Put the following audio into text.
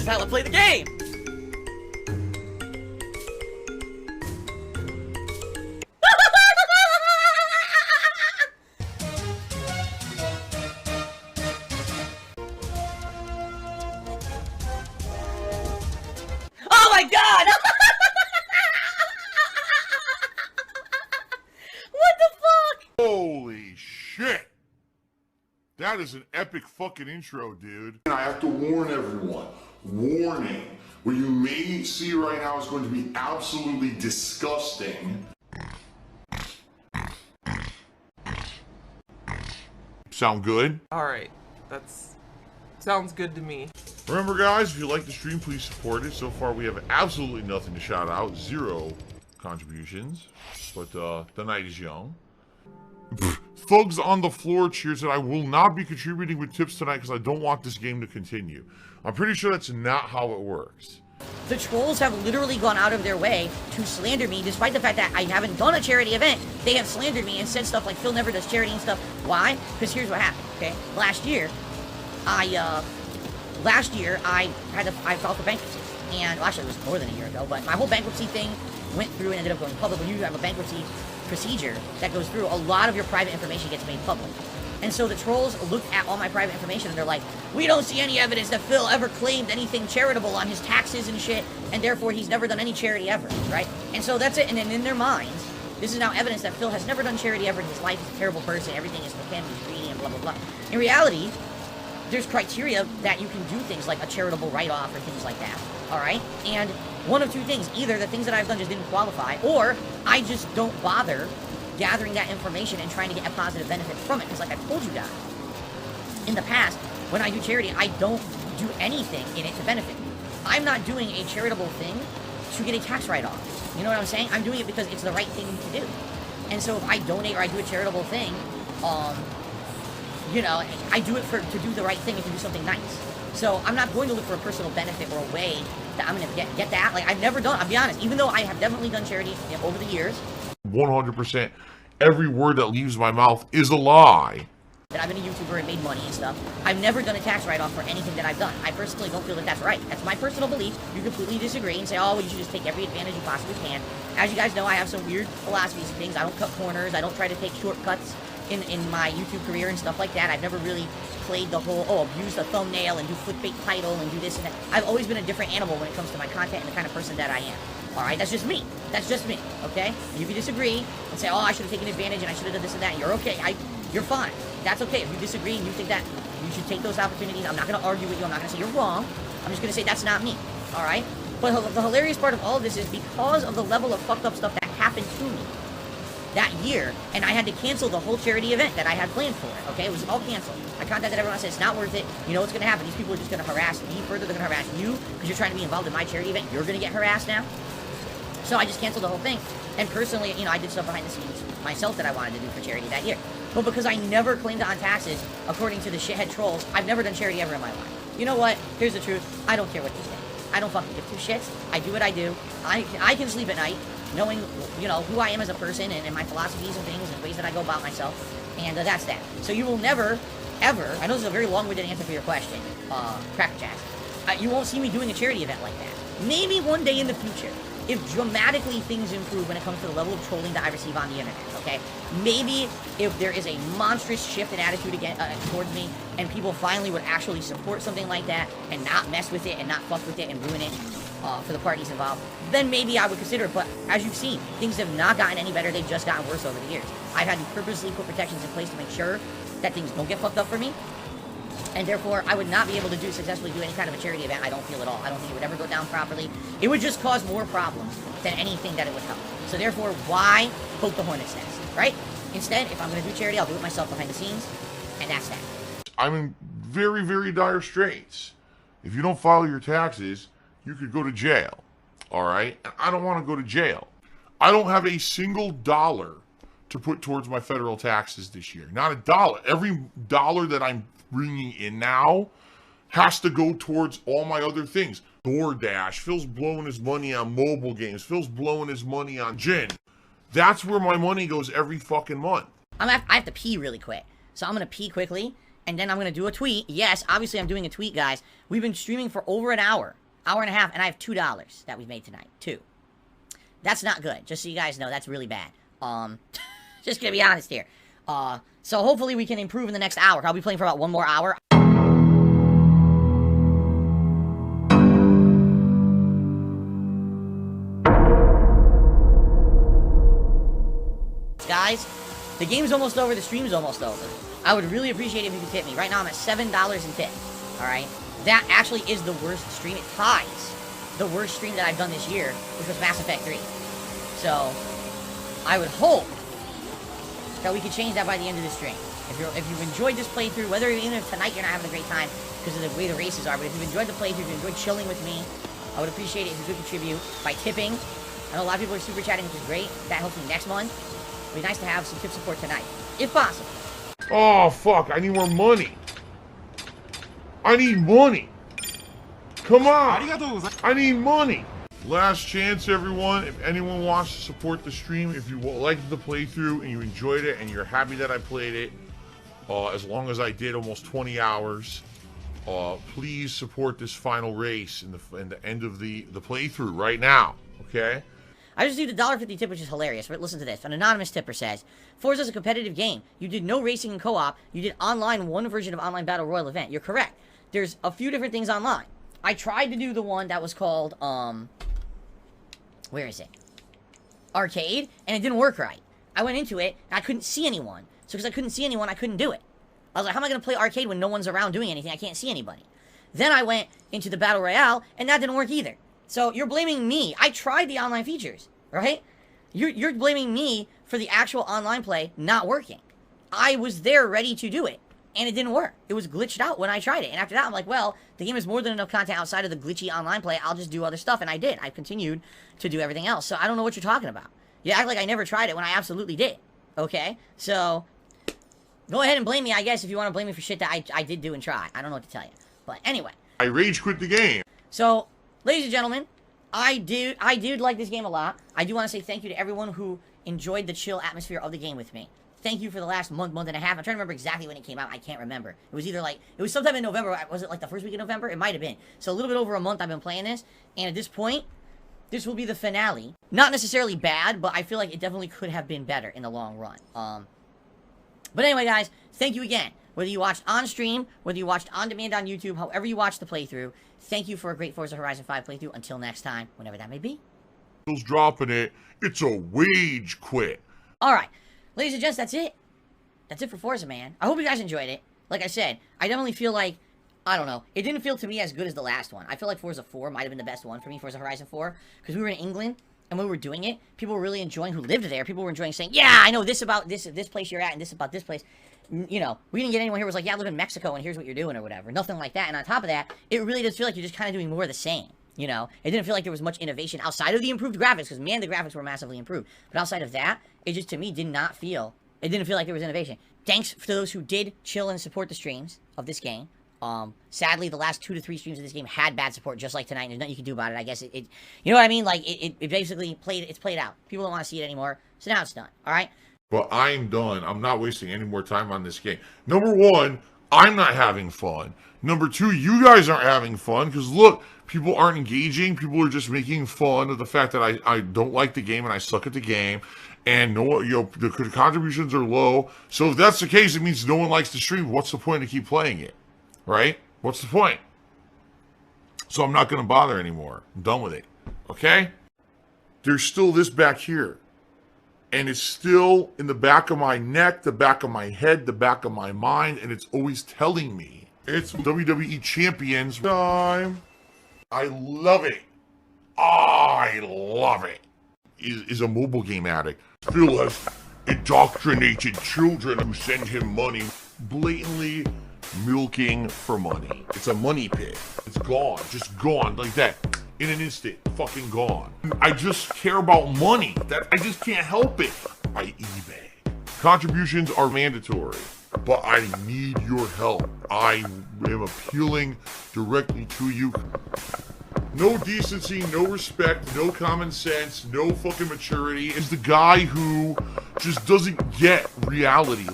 This is how I play the game! Oh my god! What the fuck? Holy shit! That is an epic fucking intro, dude. And I have to warn everyone. Warning. What you may see right now is going to be absolutely disgusting. Sound good? Alright, sounds good to me. Remember, guys, if you like the stream, please support it. So far, we have absolutely nothing to shout out. 0 contributions. But the night is young. Thugs on the floor cheers that I will not be contributing with tips tonight because I don't want this game to continue. I'm pretty sure that's not how it works. The trolls have literally gone out of their way to slander me, despite the fact that I haven't done a charity event. They have slandered me and said stuff like Phil never does charity and stuff. Why? Because here's what happened, okay? Last year, I filed for bankruptcy. And, well, actually, it was more than a year ago, but my whole bankruptcy thing went through and ended up going public. When you have a bankruptcy procedure that goes through, a lot of your private information gets made public. And so the trolls looked at all my private information and they're like, we don't see any evidence that Phil ever claimed anything charitable on his taxes and shit, and therefore he's never done any charity ever, right? And so that's it. And then in their minds, this is now evidence that Phil has never done charity ever in his life. He's a terrible person. Everything is for him. He's greedy and blah, blah, blah. In reality, there's criteria that you can do things like a charitable write-off or things like that, all right? And one of two things. Either the things that I've done just didn't qualify, or I just don't bother gathering that information and trying to get a positive benefit from it. Because like I told you guys, in the past, when I do charity, I don't do anything in it to benefit me. I'm not doing a charitable thing to get a tax write-off. You know what I'm saying? I'm doing it because it's the right thing to do. And so if I donate or I do a charitable thing, you know, I do it to do the right thing and to do something nice. So I'm not going to look for a personal benefit or a way that I'm going to get that. Like, I've never done, I'll be honest, even though I have definitely done charity over the years. 100%. Every word that leaves my mouth is a lie. That I've been a YouTuber and made money and stuff. I've never done a tax write-off for anything that I've done. I personally don't feel that that's right. That's my personal belief. You completely disagree and say, oh, well, you should just take every advantage you possibly can. As you guys know, I have some weird philosophies and things. I don't cut corners. I don't try to take shortcuts in my YouTube career and stuff like that. I've never really played the whole, abuse the thumbnail and do clickbait title and do this and that. I've always been a different animal when it comes to my content and the kind of person that I am. Alright, that's just me. That's just me, okay? And if you disagree and say, oh, I should have taken advantage and I should have done this and that, you're okay. You're fine. That's okay. If you disagree and you think that you should take those opportunities, I'm not going to argue with you. I'm not going to say you're wrong. I'm just going to say that's not me, alright? But the hilarious part of all of this is because of the level of fucked up stuff that happened to me that year, and I had to cancel the whole charity event that I had planned for it, okay? It was all canceled. I contacted everyone, I said, it's not worth it. You know what's going to happen? These people are just going to harass me further. They're going to harass you because you're trying to be involved in my charity event. You're going to get harassed now. So I just canceled the whole thing. And personally, you know, I did stuff behind the scenes myself that I wanted to do for charity that year. But because I never claimed it on taxes, according to the shithead trolls, I've never done charity ever in my life. You know what? Here's the truth. I don't care what they say. I don't fucking give two shits. I do what I do. I can sleep at night knowing, you know, who I am as a person and my philosophies and things and ways that I go about myself. And that's that. So you will never, ever, I know this is a very long-winded answer for your question, Cracker Jazz. You won't see me doing a charity event like that. Maybe one day in the future, if dramatically things improve when it comes to the level of trolling that I receive on the internet, okay? Maybe if there is a monstrous shift in attitude again towards me, and people finally would actually support something like that, and not mess with it, and not fuck with it, and ruin it for the parties involved, then maybe I would consider it. But as you've seen, things have not gotten any better, they've just gotten worse over the years. I've had to purposely put protections in place to make sure that things don't get fucked up for me, and therefore, I would not be able to successfully do any kind of a charity event, I don't feel at all. I don't think it would ever go down properly. It would just cause more problems than anything that it would help. So therefore, why poke the hornet's nest, right? Instead, if I'm going to do charity, I'll do it myself behind the scenes, and that's that. I'm in very, very dire straits. If you don't file your taxes, you could go to jail, all right? And I don't want to go to jail. I don't have a single dollar to put towards my federal taxes this year. Not a dollar. Every dollar that I'm bringing in now has to go towards all my other things. DoorDash, Phil's blowing his money on mobile games, Phil's blowing his money on gin. That's where my money goes every fucking month. I have to pee really quick, so I'm gonna pee quickly, and then I'm going to do a tweet. Yes, obviously I'm doing a tweet, guys. We've been streaming for over an hour and a half, and I have $2 that we've made tonight. 2. That's not good. Just so you guys know, that's really bad. Just gonna be honest here. So hopefully we can improve in the next hour. I'll be playing for about 1 more hour. Guys, the game's almost over, the stream's almost over. I would really appreciate it if you could tip me. Right now I'm at $7 in tip. Alright? That actually is the worst stream. It ties the worst stream that I've done this year, which was Mass Effect 3. So, I would hope that we could change that by the end of the stream. If you've enjoyed this playthrough, even if tonight you're not having a great time because of the way the races are, but if you've enjoyed the playthrough, if you've enjoyed chilling with me, I would appreciate it if you could contribute by tipping. I know a lot of people are super chatting, which is great. That helps me next month. It'd be nice to have some tip support tonight, if possible. Oh, fuck. I need more money. I need money. Come on. I need money. Last chance, everyone. If anyone wants to support the stream, if you liked the playthrough and you enjoyed it and you're happy that I played it, as long as I did almost 20 hours, please support this final race in the end of the playthrough right now, okay? I just did a $1.50 tip, which is hilarious. But listen to this. An anonymous tipper says, Forza is a competitive game. You did no racing in co-op. You did one version of online battle royal event. You're correct. There's a few different things online. I tried to do the one that was called, where is it? Arcade, and it didn't work right. I went into it, and I couldn't see anyone. So because I couldn't see anyone, I couldn't do it. I was like, how am I going to play arcade when no one's around doing anything? I can't see anybody. Then I went into the Battle Royale, and that didn't work either. So you're blaming me. I tried the online features, right? You're blaming me for the actual online play not working. I was there ready to do it, and it didn't work. It was glitched out when I tried it. And after that, I'm like, well, the game has more than enough content outside of the glitchy online play. I'll just do other stuff, and I did. I continued to do everything else. So I don't know what you're talking about. You act like I never tried it when I absolutely did. Okay? So go ahead and blame me, I guess, if you want to blame me for shit that I did do and try. I don't know what to tell you. But anyway. I rage quit the game. So, ladies and gentlemen, I did like this game a lot. I do want to say thank you to everyone who enjoyed the chill atmosphere of the game with me. Thank you for the last month and a half. I'm trying to remember exactly when it came out. I can't remember. It was either it was sometime in November. Was it like the first week of November? It might have been. So a little bit over a month I've been playing this. And at this point, this will be the finale. Not necessarily bad, but I feel like it definitely could have been better in the long run. But anyway, guys, thank you again. Whether you watched on stream, whether you watched on demand on YouTube, however you watched the playthrough, thank you for a great Forza Horizon 5 playthrough. Until next time, whenever that may be. Dropping it. It's a wage quit. Alright, ladies and gents, that's it. That's it for Forza, man. I hope you guys enjoyed it. Like I said, I definitely feel like, I don't know, it didn't feel to me as good as the last one. I feel like Forza 4 might have been the best one for me, Forza Horizon 4, because we were in England, and when we were doing it, people were really enjoying who lived there. People were enjoying saying, yeah, I know this about this place you're at, and this about this place. You know, we didn't get anyone here who was like, yeah, I live in Mexico, and here's what you're doing, or whatever. Nothing like that. And on top of that, it really does feel like you're just kind of doing more of the same. You know, it didn't feel like there was much innovation outside of the improved graphics, because, man, the graphics were massively improved. But outside of that, it just, to me, didn't feel like there was innovation. Thanks to those who did chill and support the streams of this game. Sadly, the last 2 to 3 streams of this game had bad support, just like tonight, and there's nothing you can do about it. I guess you know what I mean? Like, it basically played out. People don't want to see it anymore, so now it's done, alright? But I'm done. I'm not wasting any more time on this game. Number one, I'm not having fun. Number two, you guys aren't having fun, because look, people aren't engaging. People are just making fun of the fact that I don't like the game and I suck at the game. And the contributions are low. So if that's the case, it means no one likes the stream. What's the point to keep playing it? Right? What's the point? So I'm not going to bother anymore. I'm done with it. Okay? There's still this back here. And it's still in the back of my neck, the back of my head, the back of my mind. And it's always telling me it's WWE Champions time. I love it. I love it. Is a mobile game addict. Phil has indoctrinated children who send him money, blatantly milking for money. It's a money pit. It's gone, just gone like that. In an instant, fucking gone. I just care about money. I just can't help it. I eBay. Contributions are mandatory, but I need your help. I am appealing directly to you. No decency, no respect, no common sense, no fucking maturity. Is the guy who just doesn't get reality.